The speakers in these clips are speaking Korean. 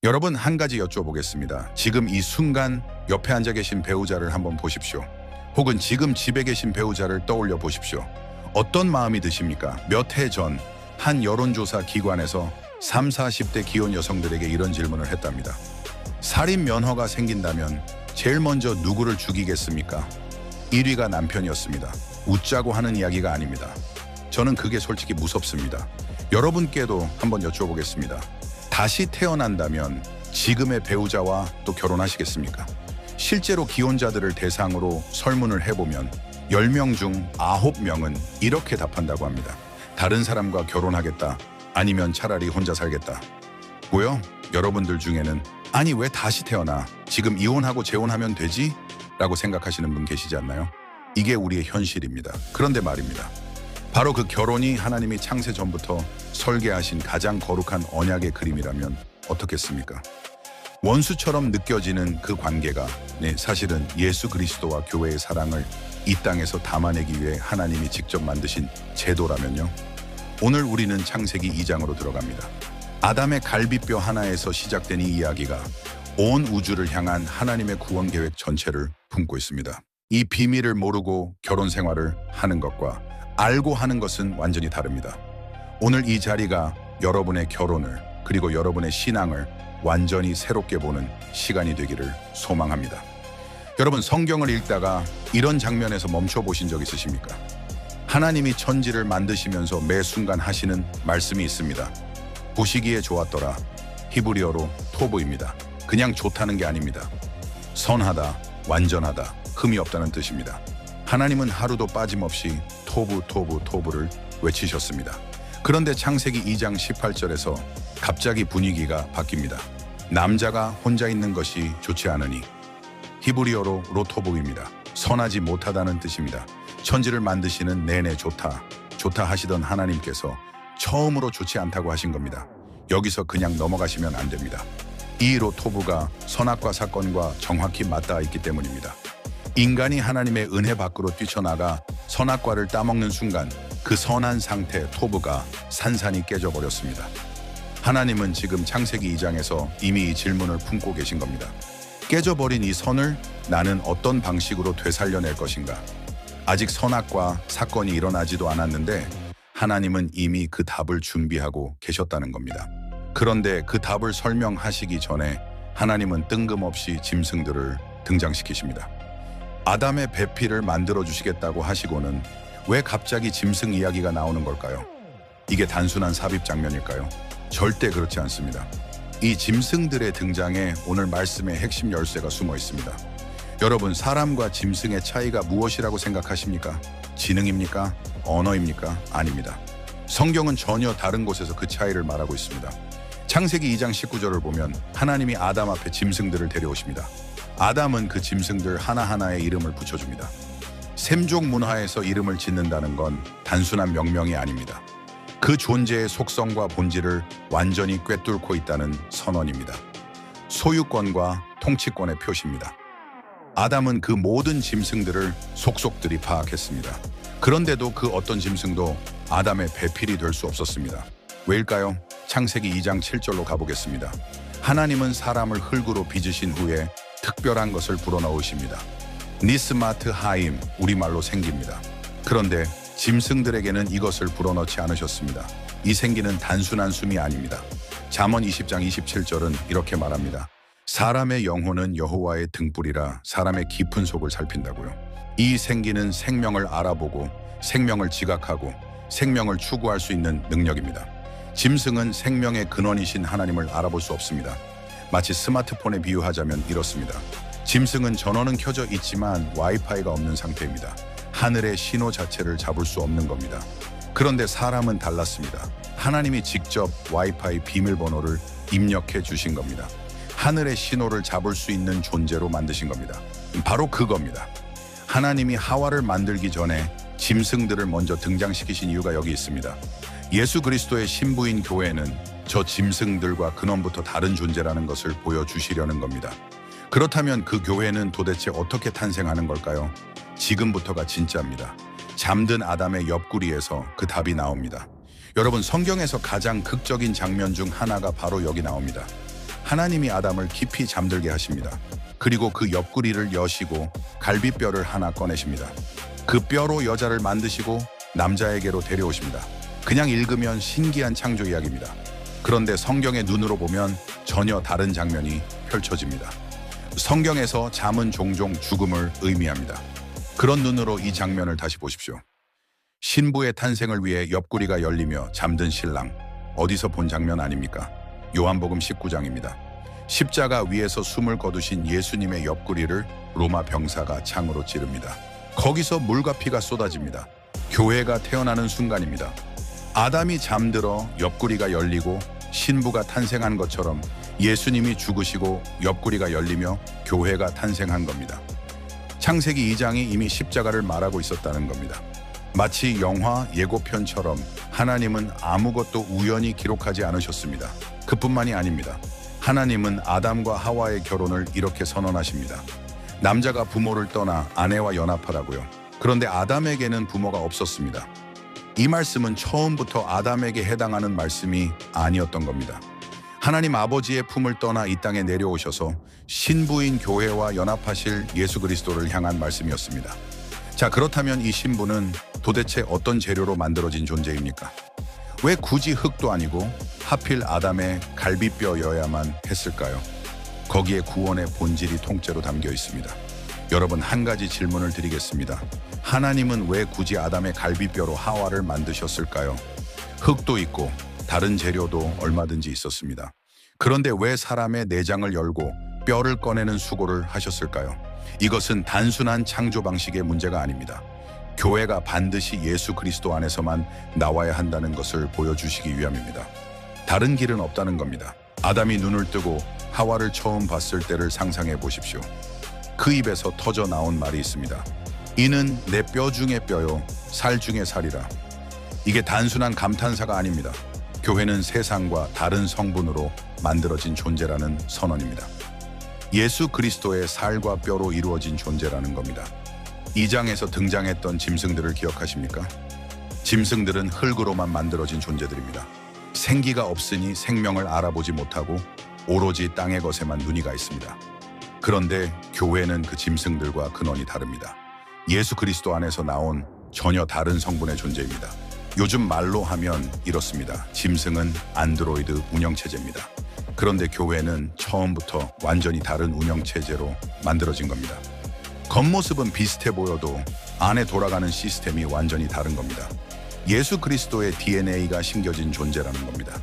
여러분, 한 가지 여쭤보겠습니다. 지금 이 순간 옆에 앉아 계신 배우자를 한번 보십시오. 혹은 지금 집에 계신 배우자를 떠올려 보십시오. 어떤 마음이 드십니까? 몇 해 전 한 여론조사 기관에서 30, 40대 기혼 여성들에게 이런 질문을 했답니다. 살인 면허가 생긴다면 제일 먼저 누구를 죽이겠습니까? 1위가 남편이었습니다. 웃자고 하는 이야기가 아닙니다. 저는 그게 솔직히 무섭습니다. 여러분께도 한번 여쭤보겠습니다. 다시 태어난다면 지금의 배우자와 또 결혼하시겠습니까? 실제로 기혼자들을 대상으로 설문을 해보면 10명 중 9명은 이렇게 답한다고 합니다. 다른 사람과 결혼하겠다. 아니면 차라리 혼자 살겠다. 고요? 여러분들 중에는 아니 왜 다시 태어나? 지금 이혼하고 재혼하면 되지? 라고 생각하시는 분 계시지 않나요? 이게 우리의 현실입니다. 그런데 말입니다. 바로 그 결혼이 하나님이 창세 전부터 설계하신 가장 거룩한 언약의 그림이라면 어떻겠습니까? 원수처럼 느껴지는 그 관계가 사실은 예수 그리스도와 교회의 사랑을 이 땅에서 담아내기 위해 하나님이 직접 만드신 제도라면요. 오늘 우리는 창세기 2장으로 들어갑니다. 아담의 갈비뼈 하나에서 시작된 이 이야기가 온 우주를 향한 하나님의 구원 계획 전체를 품고 있습니다. 이 비밀을 모르고 결혼 생활을 하는 것과 알고 하는 것은 완전히 다릅니다. 오늘 이 자리가 여러분의 결혼을 그리고 여러분의 신앙을 완전히 새롭게 보는 시간이 되기를 소망합니다. 여러분, 성경을 읽다가 이런 장면에서 멈춰 보신 적 있으십니까? 하나님이 천지를 만드시면서 매 순간 하시는 말씀이 있습니다. 보시기에 좋았더라. 히브리어로 토브입니다. 그냥 좋다는 게 아닙니다. 선하다, 완전하다, 흠이 없다는 뜻입니다. 하나님은 하루도 빠짐없이 토브를 외치셨습니다. 그런데 창세기 2장 18절에서 갑자기 분위기가 바뀝니다. 남자가 혼자 있는 것이 좋지 않으니. 히브리어로 로토브입니다. 선하지 못하다는 뜻입니다. 천지를 만드시는 내내 좋다 하시던 하나님께서 처음으로 좋지 않다고 하신 겁니다. 여기서 그냥 넘어가시면 안 됩니다. 이 로토브가 선악과 사건과 정확히 맞닿아 있기 때문입니다. 인간이 하나님의 은혜 밖으로 뛰쳐나가 선악과를 따먹는 순간 그 선한 상태 토브가 산산이 깨져버렸습니다. 하나님은 지금 창세기 2장에서 이미 이 질문을 품고 계신 겁니다. 깨져버린 이 선을 나는 어떤 방식으로 되살려낼 것인가? 아직 선악과 사건이 일어나지도 않았는데 하나님은 이미 그 답을 준비하고 계셨다는 겁니다. 그런데 그 답을 설명하시기 전에 하나님은 뜬금없이 짐승들을 등장시키십니다. 아담의 배필을 만들어 주시겠다고 하시고는 왜 갑자기 짐승 이야기가 나오는 걸까요? 이게 단순한 삽입 장면일까요? 절대 그렇지 않습니다. 이 짐승들의 등장에 오늘 말씀의 핵심 열쇠가 숨어 있습니다. 여러분, 사람과 짐승의 차이가 무엇이라고 생각하십니까? 지능입니까? 언어입니까? 아닙니다. 성경은 전혀 다른 곳에서 그 차이를 말하고 있습니다. 창세기 2장 19절을 보면 하나님이 아담 앞에 짐승들을 데려오십니다. 아담은 그 짐승들 하나하나의 이름을 붙여줍니다. 샘족 문화에서 이름을 짓는다는 건 단순한 명명이 아닙니다. 그 존재의 속성과 본질을 완전히 꿰뚫고 있다는 선언입니다. 소유권과 통치권의 표시입니다. 아담은 그 모든 짐승들을 속속들이 파악했습니다. 그런데도 그 어떤 짐승도 아담의 배필이 될 수 없었습니다. 왜일까요? 창세기 2장 7절로 가보겠습니다. 하나님은 사람을 흙으로 빚으신 후에 특별한 것을 불어넣으십니다. 니스마트 하임, 우리말로 생기입니다. 그런데 짐승들에게는 이것을 불어넣지 않으셨습니다. 이 생기는 단순한 숨이 아닙니다. 잠언 20장 27절은 이렇게 말합니다. 사람의 영혼은 여호와의 등불이라 사람의 깊은 속을 살핀다고요. 이 생기는 생명을 알아보고 생명을 지각하고 생명을 추구할 수 있는 능력입니다. 짐승은 생명의 근원이신 하나님을 알아볼 수 없습니다. 마치 스마트폰에 비유하자면 이렇습니다. 짐승은 전원은 켜져 있지만 와이파이가 없는 상태입니다. 하늘의 신호 자체를 잡을 수 없는 겁니다. 그런데 사람은 달랐습니다. 하나님이 직접 와이파이 비밀번호를 입력해 주신 겁니다. 하늘의 신호를 잡을 수 있는 존재로 만드신 겁니다. 바로 그겁니다. 하나님이 하와를 만들기 전에 짐승들을 먼저 등장시키신 이유가 여기 있습니다. 예수 그리스도의 신부인 교회는 저 짐승들과 근원부터 다른 존재라는 것을 보여주시려는 겁니다. 그렇다면 그 교회는 도대체 어떻게 탄생하는 걸까요? 지금부터가 진짜입니다. 잠든 아담의 옆구리에서 그 답이 나옵니다. 여러분, 성경에서 가장 극적인 장면 중 하나가 바로 여기 나옵니다. 하나님이 아담을 깊이 잠들게 하십니다. 그리고 그 옆구리를 여시고 갈비뼈를 하나 꺼내십니다. 그 뼈로 여자를 만드시고 남자에게로 데려오십니다. 그냥 읽으면 신기한 창조 이야기입니다. 그런데 성경의 눈으로 보면 전혀 다른 장면이 펼쳐집니다. 성경에서 잠은 종종 죽음을 의미합니다. 그런 눈으로 이 장면을 다시 보십시오. 신부의 탄생을 위해 옆구리가 열리며 잠든 신랑, 어디서 본 장면 아닙니까? 요한복음 19장입니다. 십자가 위에서 숨을 거두신 예수님의 옆구리를 로마 병사가 창으로 찌릅니다. 거기서 물과 피가 쏟아집니다. 교회가 태어나는 순간입니다. 아담이 잠들어 옆구리가 열리고 신부가 탄생한 것처럼 예수님이 죽으시고 옆구리가 열리며 교회가 탄생한 겁니다. 창세기 2장이 이미 십자가를 말하고 있었다는 겁니다. 마치 영화 예고편처럼 하나님은 아무것도 우연히 기록하지 않으셨습니다. 그뿐만이 아닙니다. 하나님은 아담과 하와의 결혼을 이렇게 선언하십니다. 남자가 부모를 떠나 아내와 연합하라고요. 그런데 아담에게는 부모가 없었습니다. 이 말씀은 처음부터 아담에게 해당하는 말씀이 아니었던 겁니다. 하나님 아버지의 품을 떠나 이 땅에 내려오셔서 신부인 교회와 연합하실 예수 그리스도를 향한 말씀이었습니다. 자, 그렇다면 이 신부는 도대체 어떤 재료로 만들어진 존재입니까? 왜 굳이 흙도 아니고 하필 아담의 갈비뼈여야만 했을까요? 거기에 구원의 본질이 통째로 담겨 있습니다. 여러분, 한 가지 질문을 드리겠습니다. 하나님은 왜 굳이 아담의 갈비뼈로 하와를 만드셨을까요? 흙도 있고 다른 재료도 얼마든지 있었습니다. 그런데 왜 사람의 내장을 열고 뼈를 꺼내는 수고를 하셨을까요? 이것은 단순한 창조 방식의 문제가 아닙니다. 교회가 반드시 예수 그리스도 안에서만 나와야 한다는 것을 보여주시기 위함입니다. 다른 길은 없다는 겁니다. 아담이 눈을 뜨고 하와를 처음 봤을 때를 상상해 보십시오. 그 입에서 터져 나온 말이 있습니다. 이는 내 뼈 중에 뼈요, 살 중에 살이라. 이게 단순한 감탄사가 아닙니다. 교회는 세상과 다른 성분으로 만들어진 존재라는 선언입니다. 예수 그리스도의 살과 뼈로 이루어진 존재라는 겁니다. 2장에서 등장했던 짐승들을 기억하십니까? 짐승들은 흙으로만 만들어진 존재들입니다. 생기가 없으니 생명을 알아보지 못하고 오로지 땅의 것에만 눈이 가 있습니다. 그런데 교회는 그 짐승들과 근원이 다릅니다. 예수 그리스도 안에서 나온 전혀 다른 성분의 존재입니다. 요즘 말로 하면 이렇습니다. 짐승은 안드로이드 운영체제입니다. 그런데 교회는 처음부터 완전히 다른 운영체제로 만들어진 겁니다. 겉모습은 비슷해 보여도 안에 돌아가는 시스템이 완전히 다른 겁니다. 예수 그리스도의 DNA가 심겨진 존재라는 겁니다.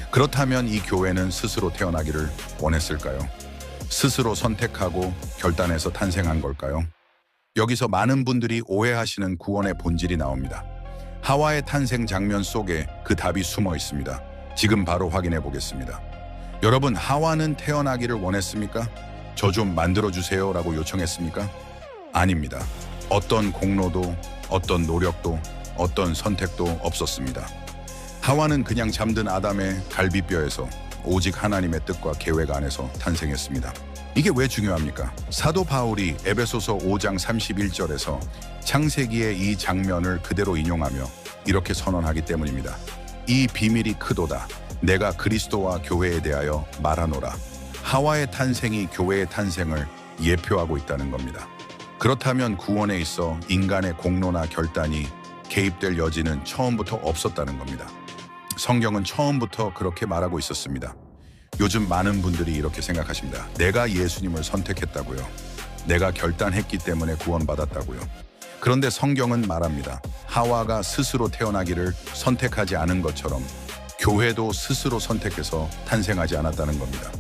그렇다면 이 교회는 스스로 태어나기를 원했을까요? 스스로 선택하고 결단해서 탄생한 걸까요? 여기서 많은 분들이 오해하시는 구원의 본질이 나옵니다. 하와의 탄생 장면 속에 그 답이 숨어 있습니다. 지금 바로 확인해 보겠습니다. 여러분, 하와는 태어나기를 원했습니까? 저 좀 만들어주세요 라고 요청했습니까? 아닙니다. 어떤 공로도, 어떤 노력도, 어떤 선택도 없었습니다. 하와는 그냥 잠든 아담의 갈비뼈에서 오직 하나님의 뜻과 계획 안에서 탄생했습니다. 이게 왜 중요합니까? 사도 바울이 에베소서 5장 31절에서 창세기의 이 장면을 그대로 인용하며 이렇게 선언하기 때문입니다. 이 비밀이 크도다. 내가 그리스도와 교회에 대하여 말하노라. 하와의 탄생이 교회의 탄생을 예표하고 있다는 겁니다. 그렇다면 구원에 있어 인간의 공로나 결단이 개입될 여지는 처음부터 없었다는 겁니다. 성경은 처음부터 그렇게 말하고 있었습니다. 요즘 많은 분들이 이렇게 생각하십니다. 내가 예수님을 선택했다고요. 내가 결단했기 때문에 구원받았다고요. 그런데 성경은 말합니다. 하와가 스스로 태어나기를 선택하지 않은 것처럼 교회도 스스로 선택해서 탄생하지 않았다는 겁니다.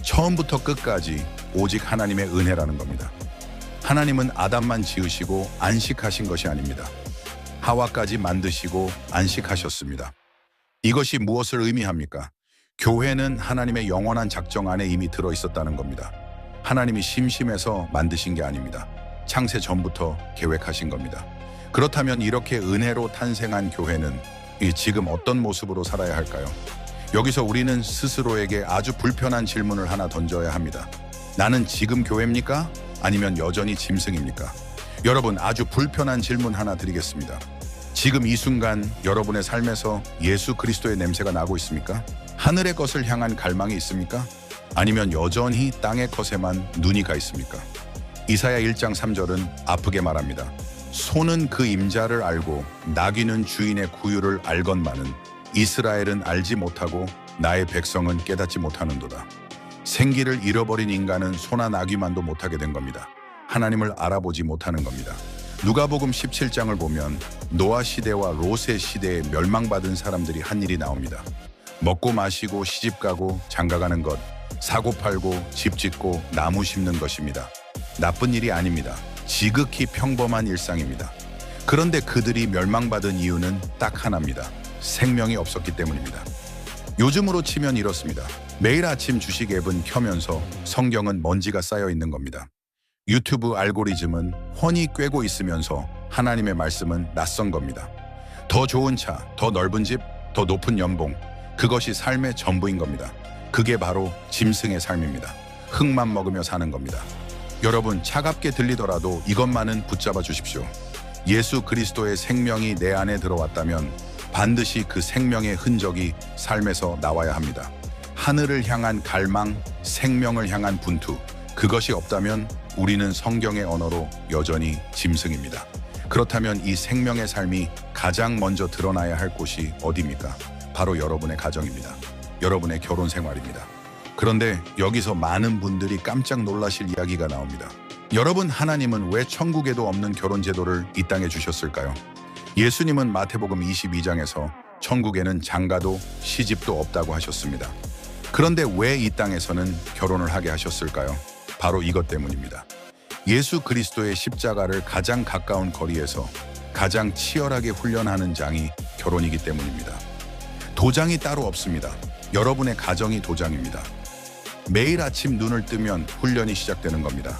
처음부터 끝까지 오직 하나님의 은혜라는 겁니다. 하나님은 아담만 지으시고 안식하신 것이 아닙니다. 하와까지 만드시고 안식하셨습니다. 이것이 무엇을 의미합니까? 교회는 하나님의 영원한 작정 안에 이미 들어있었다는 겁니다. 하나님이 심심해서 만드신 게 아닙니다. 창세 전부터 계획하신 겁니다. 그렇다면 이렇게 은혜로 탄생한 교회는 지금 어떤 모습으로 살아야 할까요? 여기서 우리는 스스로에게 아주 불편한 질문을 하나 던져야 합니다. 나는 지금 교회입니까? 아니면 여전히 짐승입니까? 여러분, 아주 불편한 질문 하나 드리겠습니다. 지금 이 순간 여러분의 삶에서 예수 그리스도의 냄새가 나고 있습니까? 하늘의 것을 향한 갈망이 있습니까? 아니면 여전히 땅의 것에만 눈이 가 있습니까? 이사야 1장 3절은 아프게 말합니다. 소는 그 임자를 알고 나귀는 주인의 구유를 알건만은 이스라엘은 알지 못하고 나의 백성은 깨닫지 못하는도다. 생기를 잃어버린 인간은 소나 나귀만도 못하게 된 겁니다. 하나님을 알아보지 못하는 겁니다. 누가복음 17장을 보면 노아 시대와 롯의 시대에 멸망받은 사람들이 한 일이 나옵니다. 먹고 마시고 시집가고 장가가는 것, 사고 팔고 집 짓고 나무 심는 것입니다. 나쁜 일이 아닙니다. 지극히 평범한 일상입니다. 그런데 그들이 멸망받은 이유는 딱 하나입니다. 생명이 없었기 때문입니다. 요즘으로 치면 이렇습니다. 매일 아침 주식 앱은 켜면서 성경은 먼지가 쌓여 있는 겁니다. 유튜브 알고리즘은 훤히 꿰고 있으면서 하나님의 말씀은 낯선 겁니다. 더 좋은 차, 더 넓은 집, 더 높은 연봉, 그것이 삶의 전부인 겁니다. 그게 바로 짐승의 삶입니다. 흙만 먹으며 사는 겁니다. 여러분, 차갑게 들리더라도 이것만은 붙잡아 주십시오. 예수 그리스도의 생명이 내 안에 들어왔다면 반드시 그 생명의 흔적이 삶에서 나와야 합니다. 하늘을 향한 갈망, 생명을 향한 분투, 그것이 없다면 우리는 성경의 언어로 여전히 짐승입니다. 그렇다면 이 생명의 삶이 가장 먼저 드러나야 할 곳이 어디입니까? 바로 여러분의 가정입니다. 여러분의 결혼 생활입니다. 그런데 여기서 많은 분들이 깜짝 놀라실 이야기가 나옵니다. 여러분, 하나님은 왜 천국에도 없는 결혼 제도를 이 땅에 주셨을까요? 예수님은 마태복음 22장에서 천국에는 장가도 시집도 없다고 하셨습니다. 그런데 왜 이 땅에서는 결혼을 하게 하셨을까요? 바로 이것 때문입니다. 예수 그리스도의 십자가를 가장 가까운 거리에서 가장 치열하게 훈련하는 장이 결혼이기 때문입니다. 도장이 따로 없습니다. 여러분의 가정이 도장입니다. 매일 아침 눈을 뜨면 훈련이 시작되는 겁니다.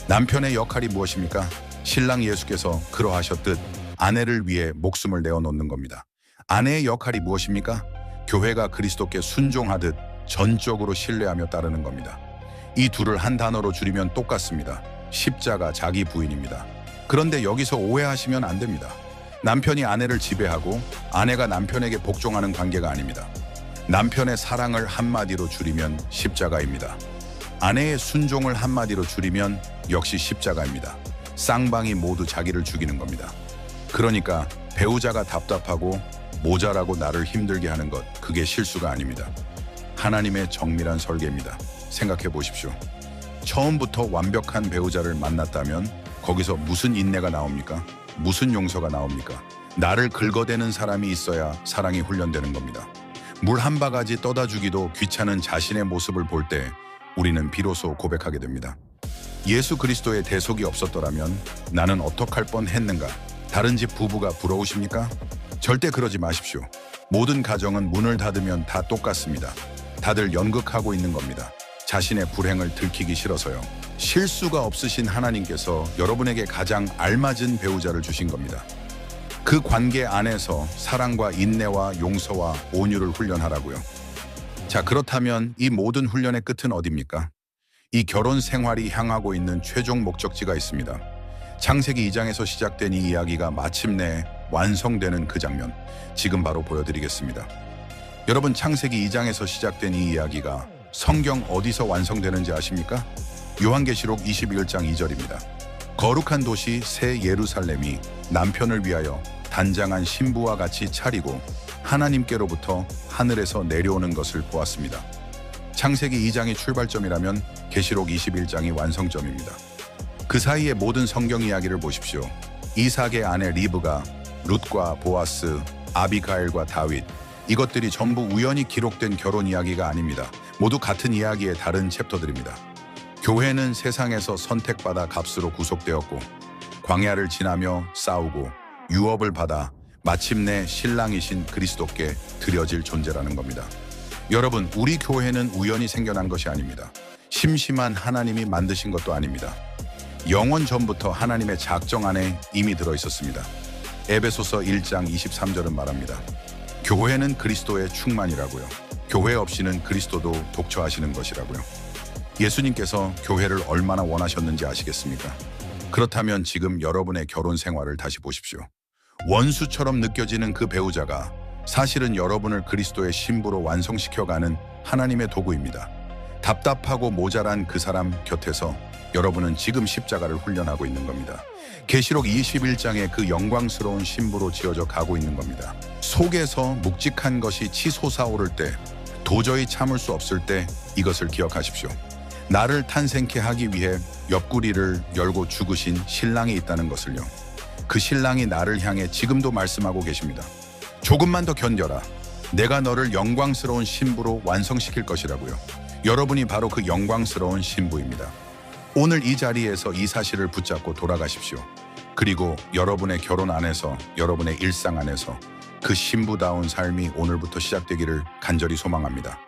남편의 역할이 무엇입니까? 신랑 예수께서 그러하셨듯 아내를 위해 목숨을 내어놓는 겁니다. 아내의 역할이 무엇입니까? 교회가 그리스도께 순종하듯 전적으로 신뢰하며 따르는 겁니다. 이 둘을 한 단어로 줄이면 똑같습니다. 십자가, 자기 부인입니다. 그런데 여기서 오해하시면 안 됩니다. 남편이 아내를 지배하고 아내가 남편에게 복종하는 관계가 아닙니다. 남편의 사랑을 한마디로 줄이면 십자가입니다. 아내의 순종을 한마디로 줄이면 역시 십자가입니다. 쌍방이 모두 자기를 죽이는 겁니다. 그러니까 배우자가 답답하고 모자라고 나를 힘들게 하는 것, 그게 실수가 아닙니다. 하나님의 정밀한 설계입니다. 생각해 보십시오. 처음부터 완벽한 배우자를 만났다면 거기서 무슨 인내가 나옵니까? 무슨 용서가 나옵니까? 나를 긁어대는 사람이 있어야 사랑이 훈련되는 겁니다. 물 한 바가지 떠다 주기도 귀찮은 자신의 모습을 볼 때 우리는 비로소 고백하게 됩니다. 예수 그리스도의 대속이 없었더라면 나는 어떡할 뻔했는가? 다른 집 부부가 부러우십니까? 절대 그러지 마십시오. 모든 가정은 문을 닫으면 다 똑같습니다. 다들 연극하고 있는 겁니다. 자신의 불행을 들키기 싫어서요. 실수가 없으신 하나님께서 여러분에게 가장 알맞은 배우자를 주신 겁니다. 그 관계 안에서 사랑과 인내와 용서와 온유를 훈련하라고요. 자, 그렇다면 이 모든 훈련의 끝은 어디입니까? 이 결혼 생활이 향하고 있는 최종 목적지가 있습니다. 창세기 2장에서 시작된 이 이야기가 마침내 완성되는 그 장면, 지금 바로 보여드리겠습니다. 여러분, 창세기 2장에서 시작된 이 이야기가 성경 어디서 완성되는지 아십니까? 요한계시록 21장 2절입니다. 거룩한 도시 새 예루살렘이 남편을 위하여 단장한 신부와 같이 차리고 하나님께로부터 하늘에서 내려오는 것을 보았습니다. 창세기 2장이 출발점이라면 계시록 21장이 완성점입니다. 그 사이의 모든 성경 이야기를 보십시오. 이삭의 아내 리브가, 룻과 보아스, 아비가일과 다윗, 이것들이 전부 우연히 기록된 결혼 이야기가 아닙니다. 모두 같은 이야기의 다른 챕터들입니다. 교회는 세상에서 선택받아 값으로 구속되었고 광야를 지나며 싸우고 유업을 받아 마침내 신랑이신 그리스도께 드려질 존재라는 겁니다. 여러분, 우리 교회는 우연히 생겨난 것이 아닙니다. 심심한 하나님이 만드신 것도 아닙니다. 영원 전부터 하나님의 작정 안에 이미 들어있었습니다. 에베소서 1장 23절은 말합니다. 교회는 그리스도의 충만이라고요. 교회 없이는 그리스도도 독처하시는 것이라고요. 예수님께서 교회를 얼마나 원하셨는지 아시겠습니까? 그렇다면 지금 여러분의 결혼 생활을 다시 보십시오. 원수처럼 느껴지는 그 배우자가 사실은 여러분을 그리스도의 신부로 완성시켜가는 하나님의 도구입니다. 답답하고 모자란 그 사람 곁에서 여러분은 지금 십자가를 훈련하고 있는 겁니다. 계시록 21장의 그 영광스러운 신부로 지어져 가고 있는 겁니다. 속에서 묵직한 것이 치솟아오를 때, 도저히 참을 수 없을 때 이것을 기억하십시오. 나를 탄생케 하기 위해 옆구리를 열고 죽으신 신랑이 있다는 것을요. 그 신랑이 나를 향해 지금도 말씀하고 계십니다. 조금만 더 견뎌라. 내가 너를 영광스러운 신부로 완성시킬 것이라고요. 여러분이 바로 그 영광스러운 신부입니다. 오늘 이 자리에서 이 사실을 붙잡고 돌아가십시오. 그리고 여러분의 결혼 안에서, 여러분의 일상 안에서 그 신부다운 삶이 오늘부터 시작되기를 간절히 소망합니다.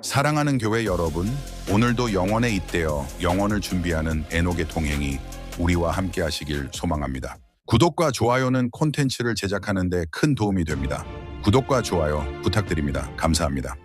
사랑하는 교회 여러분, 오늘도 영원에 잇대어 영원을 준비하는 에녹의 동행이 우리와 함께 하시길 소망합니다. 구독과 좋아요는 콘텐츠를 제작하는 데 큰 도움이 됩니다. 구독과 좋아요 부탁드립니다. 감사합니다.